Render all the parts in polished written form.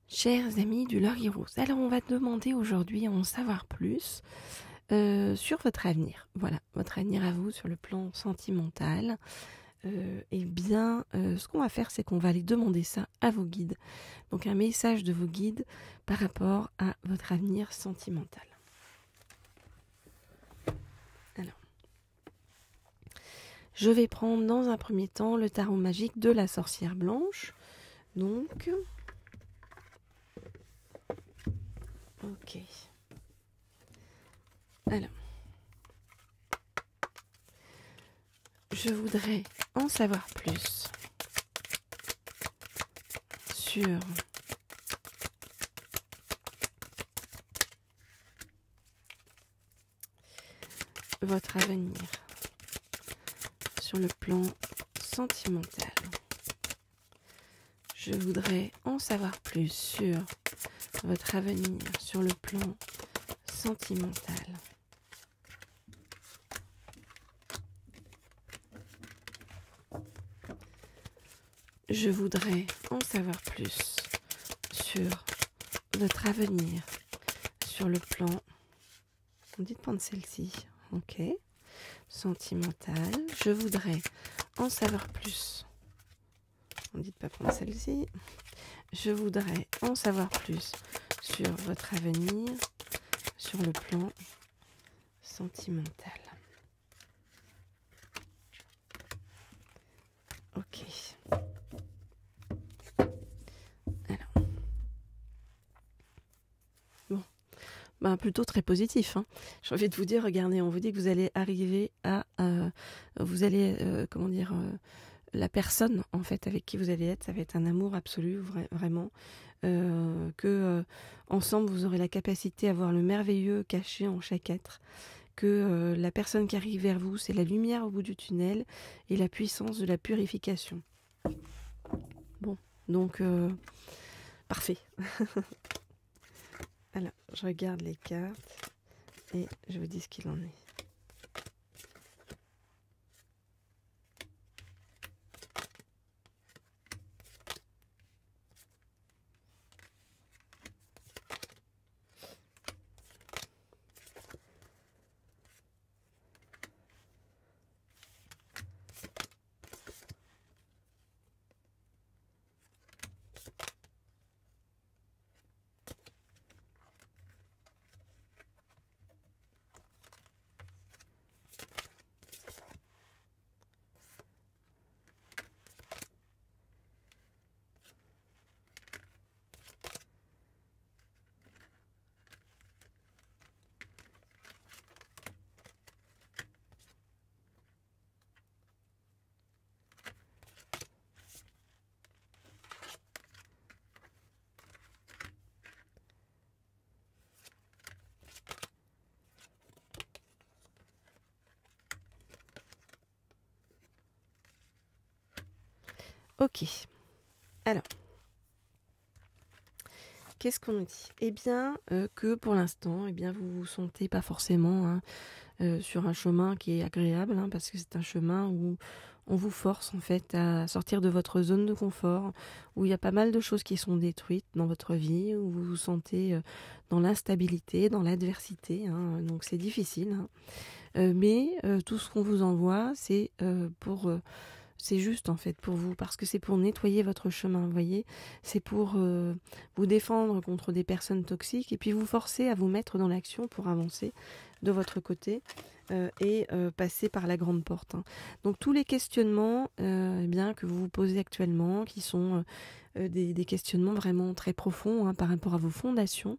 Chers amis du Lorguy Rose, alors on va demander aujourd'hui à en savoir plus sur votre avenir. Voilà, votre avenir à vous sur le plan sentimental. Ce qu'on va faire, c'est qu'on va aller demander ça à vos guides. Donc un message de vos guides par rapport à votre avenir sentimental. Alors, je vais prendre dans un premier temps le tarot magique de la sorcière blanche. Donc, ok. Alors, je voudrais en savoir plus sur votre avenir sur le plan sentimental. Je voudrais en savoir plus sur votre avenir sur le plan sentimental. Je voudrais en savoir plus sur votre avenir sur le plan... On dit de prendre celle-ci, ok. Sentimental. Je voudrais en savoir plus. On dit de pas prendre celle-ci. Je voudrais en savoir plus sur votre avenir sur le plan sentimental. Ok. Alors. Bon. Plutôt très positif. Hein. J'ai envie de vous dire, regardez, on vous dit que vous allez arriver à... la personne en fait avec qui vous allez être, ça va être un amour absolu, vraiment. Ensemble, vous aurez la capacité à voir le merveilleux caché en chaque être. Que la personne qui arrive vers vous, c'est la lumière au bout du tunnel et la puissance de la purification. Bon, donc, parfait. Alors, je regarde les cartes et je vous dis ce qu'il en est. Ok. Alors, qu'est-ce qu'on nous dit? Eh bien, que pour l'instant, vous vous sentez pas forcément sur un chemin qui est agréable, parce que c'est un chemin où on vous force en fait à sortir de votre zone de confort, où il y a pas mal de choses qui sont détruites dans votre vie, où vous vous sentez dans l'instabilité, dans l'adversité, donc c'est difficile. Mais tout ce qu'on vous envoie, c'est c'est juste en fait pour vous, parce que c'est pour nettoyer votre chemin, vous voyez. C'est pour vous défendre contre des personnes toxiques et puis vous forcer à vous mettre dans l'action pour avancer de votre côté et passer par la grande porte. Donc tous les questionnements que vous vous posez actuellement, qui sont des questionnements vraiment très profonds par rapport à vos fondations,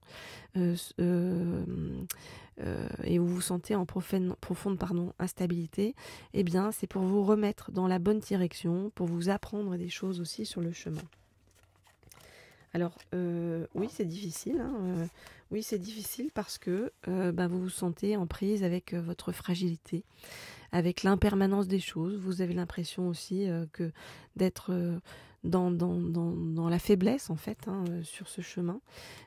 et où vous vous sentez en profonde instabilité, eh bien c'est pour vous remettre dans la bonne direction, pour vous apprendre des choses aussi sur le chemin. Alors oui, c'est difficile, oui, c'est difficile parce que vous vous sentez en prise avec votre fragilité, avec l'impermanence des choses. Vous avez l'impression aussi que d'être dans la faiblesse en fait sur ce chemin.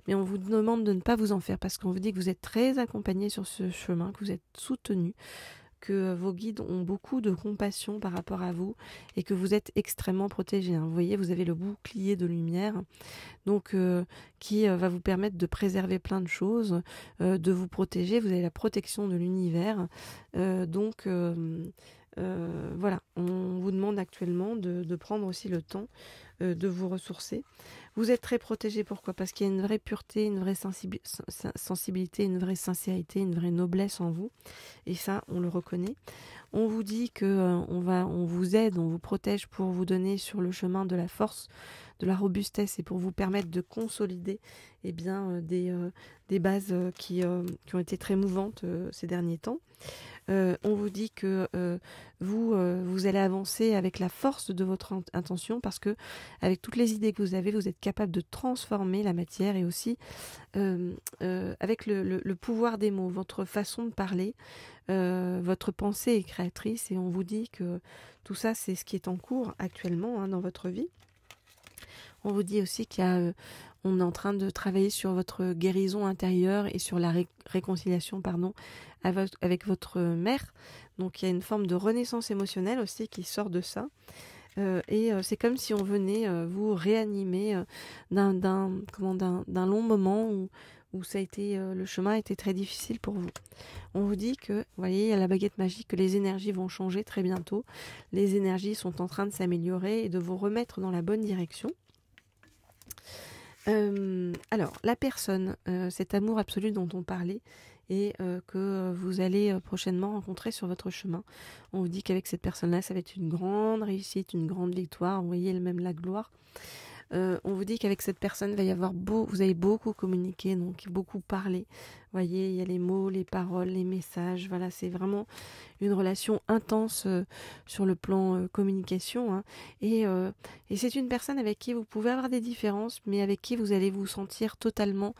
Mais on vous demande de ne pas vous en faire parce qu'on vous dit que vous êtes très accompagné sur ce chemin, que vous êtes soutenu, que vos guides ont beaucoup de compassion par rapport à vous et que vous êtes extrêmement protégé, hein. Vous voyez, vous avez le bouclier de lumière, donc qui va vous permettre de préserver plein de choses, de vous protéger. Vous avez la protection de l'univers. Voilà, on vous demande actuellement de prendre aussi le temps de vous ressourcer. Vous êtes très protégé, pourquoi? Parce qu'il y a une vraie pureté, une vraie sensibilité, une vraie sincérité, une vraie noblesse en vous. Et ça, on le reconnaît. On vous dit que on vous aide, on vous protège pour vous donner sur le chemin de la force, de la robustesse et pour vous permettre de consolider des bases qui ont été très mouvantes ces derniers temps. On vous dit que vous allez avancer avec la force de votre intention parce que avec toutes les idées que vous avez, vous êtes capable de transformer la matière et aussi avec le pouvoir des mots, votre façon de parler, votre pensée est créatrice et on vous dit que tout ça c'est ce qui est en cours actuellement dans votre vie. On vous dit aussi on est en train de travailler sur votre guérison intérieure et sur la réconciliation avec votre mère. Donc il y a une forme de renaissance émotionnelle aussi qui sort de ça. C'est comme si on venait vous réanimer d'un long moment où ça a été, le chemin a été très difficile pour vous. On vous dit que, vous voyez, il y a la baguette magique, que les énergies vont changer très bientôt. Les énergies sont en train de s'améliorer et de vous remettre dans la bonne direction. Alors, la personne, cet amour absolu dont on parlait et que vous allez prochainement rencontrer sur votre chemin, on vous dit qu'avec cette personne-là, ça va être une grande réussite, une grande victoire, vous voyez même la gloire. On vous dit qu'avec cette personne, vous allez beaucoup communiquer, donc beaucoup parler. Vous voyez, il y a les mots, les paroles, les messages. Voilà, c'est vraiment une relation intense sur le plan communication. Hein. Et c'est une personne avec qui vous pouvez avoir des différences, mais avec qui vous allez vous sentir totalement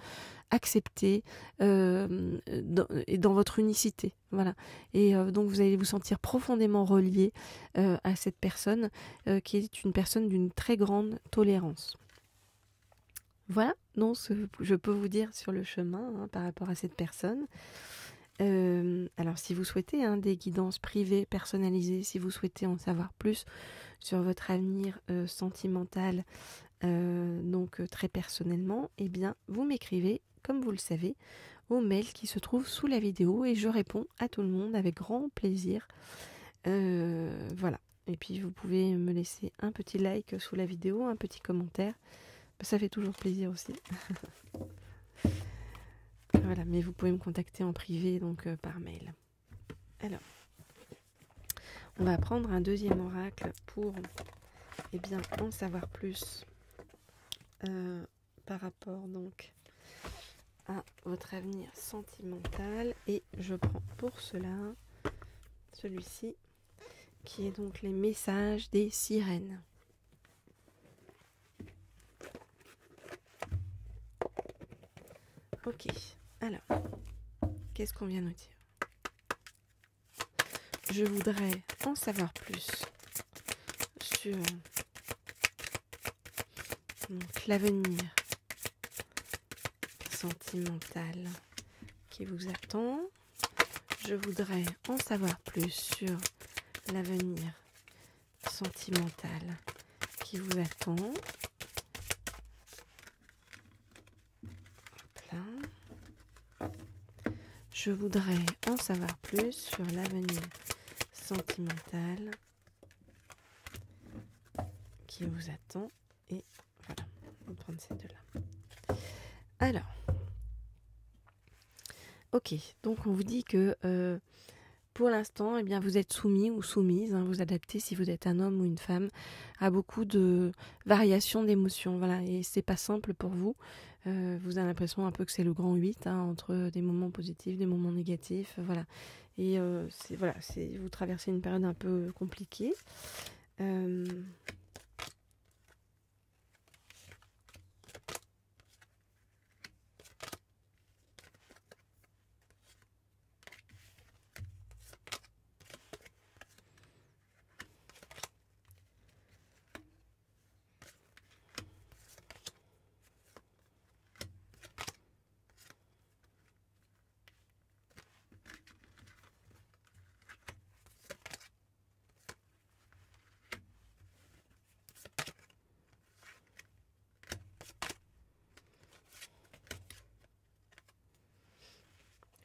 accepté dans votre unicité. Voilà. Et donc vous allez vous sentir profondément relié à cette personne qui est une personne d'une très grande tolérance. Voilà donc ce que je peux vous dire sur le chemin par rapport à cette personne. Alors si vous souhaitez des guidances privées, personnalisées, si vous souhaitez en savoir plus sur votre avenir sentimental, donc très personnellement, eh bien vous m'écrivez, comme vous le savez, au mail qui se trouve sous la vidéo et je réponds à tout le monde avec grand plaisir. Voilà. Et puis vous pouvez me laisser un petit like sous la vidéo, un petit commentaire. Ça fait toujours plaisir aussi. Voilà, mais vous pouvez me contacter en privé, donc par mail. Alors, on va prendre un deuxième oracle pour en savoir plus par rapport donc à votre avenir sentimental. Et je prends pour cela celui-ci qui est donc les messages des sirènes. Ok, alors, qu'est-ce qu'on vient nous dire? Je voudrais en savoir plus sur l'avenir sentimental qui vous attend. Je voudrais en savoir plus sur l'avenir sentimental qui vous attend. Je voudrais en savoir plus sur l'avenir sentimental qui vous attend. Et voilà, on va prendre ces deux-là. Alors, ok, donc on vous dit que pour l'instant, vous êtes soumis ou soumise, vous adaptez si vous êtes un homme ou une femme à beaucoup de variations d'émotions. Voilà, et c'est pas simple pour vous. Vous avez l'impression un peu que c'est le grand 8 entre des moments positifs, des moments négatifs, voilà. Et vous traversez une période un peu compliquée.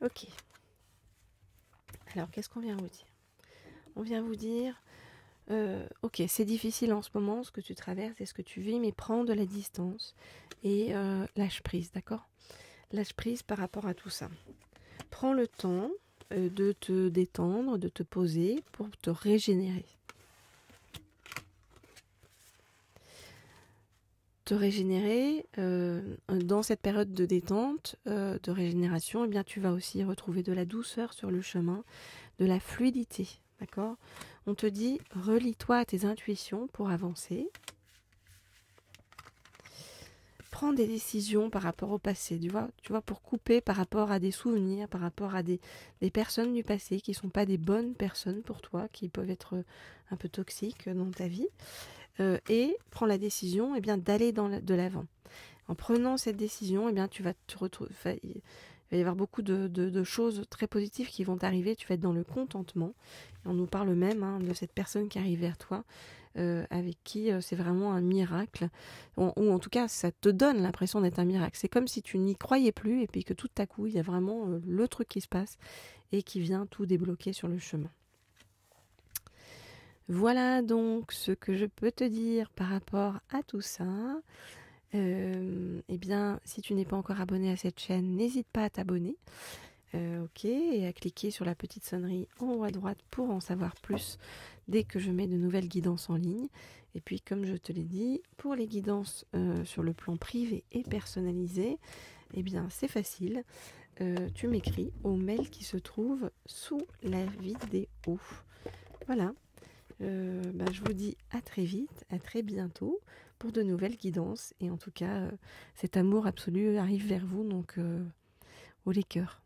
Ok. Alors, qu'est-ce qu'on vient vous dire? On vient vous dire, ok, c'est difficile en ce moment, ce que tu traverses et ce que tu vis, mais prends de la distance et lâche prise, d'accord? Lâche prise par rapport à tout ça. Prends le temps de te détendre, de te poser pour te régénérer. Te régénérer, dans cette période de détente, de régénération, eh bien, tu vas aussi retrouver de la douceur sur le chemin, de la fluidité, d'accord? On te dit, relie-toi à tes intuitions pour avancer. Prends des décisions par rapport au passé, tu vois, pour couper par rapport à des souvenirs, par rapport à des personnes du passé qui ne sont pas des bonnes personnes pour toi, qui peuvent être un peu toxiques dans ta vie. Et prends la décision d'aller de l'avant. En prenant cette décision, tu vas te retrouver. Il va y avoir beaucoup de choses très positives qui vont t'arriver. Tu vas être dans le contentement. Et on nous parle même de cette personne qui arrive vers toi, avec qui c'est vraiment un miracle. Ou en tout cas, ça te donne l'impression d'être un miracle. C'est comme si tu n'y croyais plus et puis que tout à coup, il y a vraiment le truc qui se passe et qui vient tout débloquer sur le chemin. Voilà donc ce que je peux te dire par rapport à tout ça. Si tu n'es pas encore abonné à cette chaîne, n'hésite pas à t'abonner. Ok, et à cliquer sur la petite sonnerie en haut à droite pour en savoir plus dès que je mets de nouvelles guidances en ligne. Et puis, comme je te l'ai dit, pour les guidances sur le plan privé et personnalisé, c'est facile. Tu m'écris au mail qui se trouve sous la vidéo. Voilà. Je vous dis à très vite, à très bientôt pour de nouvelles guidances. Et en tout cas, cet amour absolu arrive vers vous, donc haut les cœurs.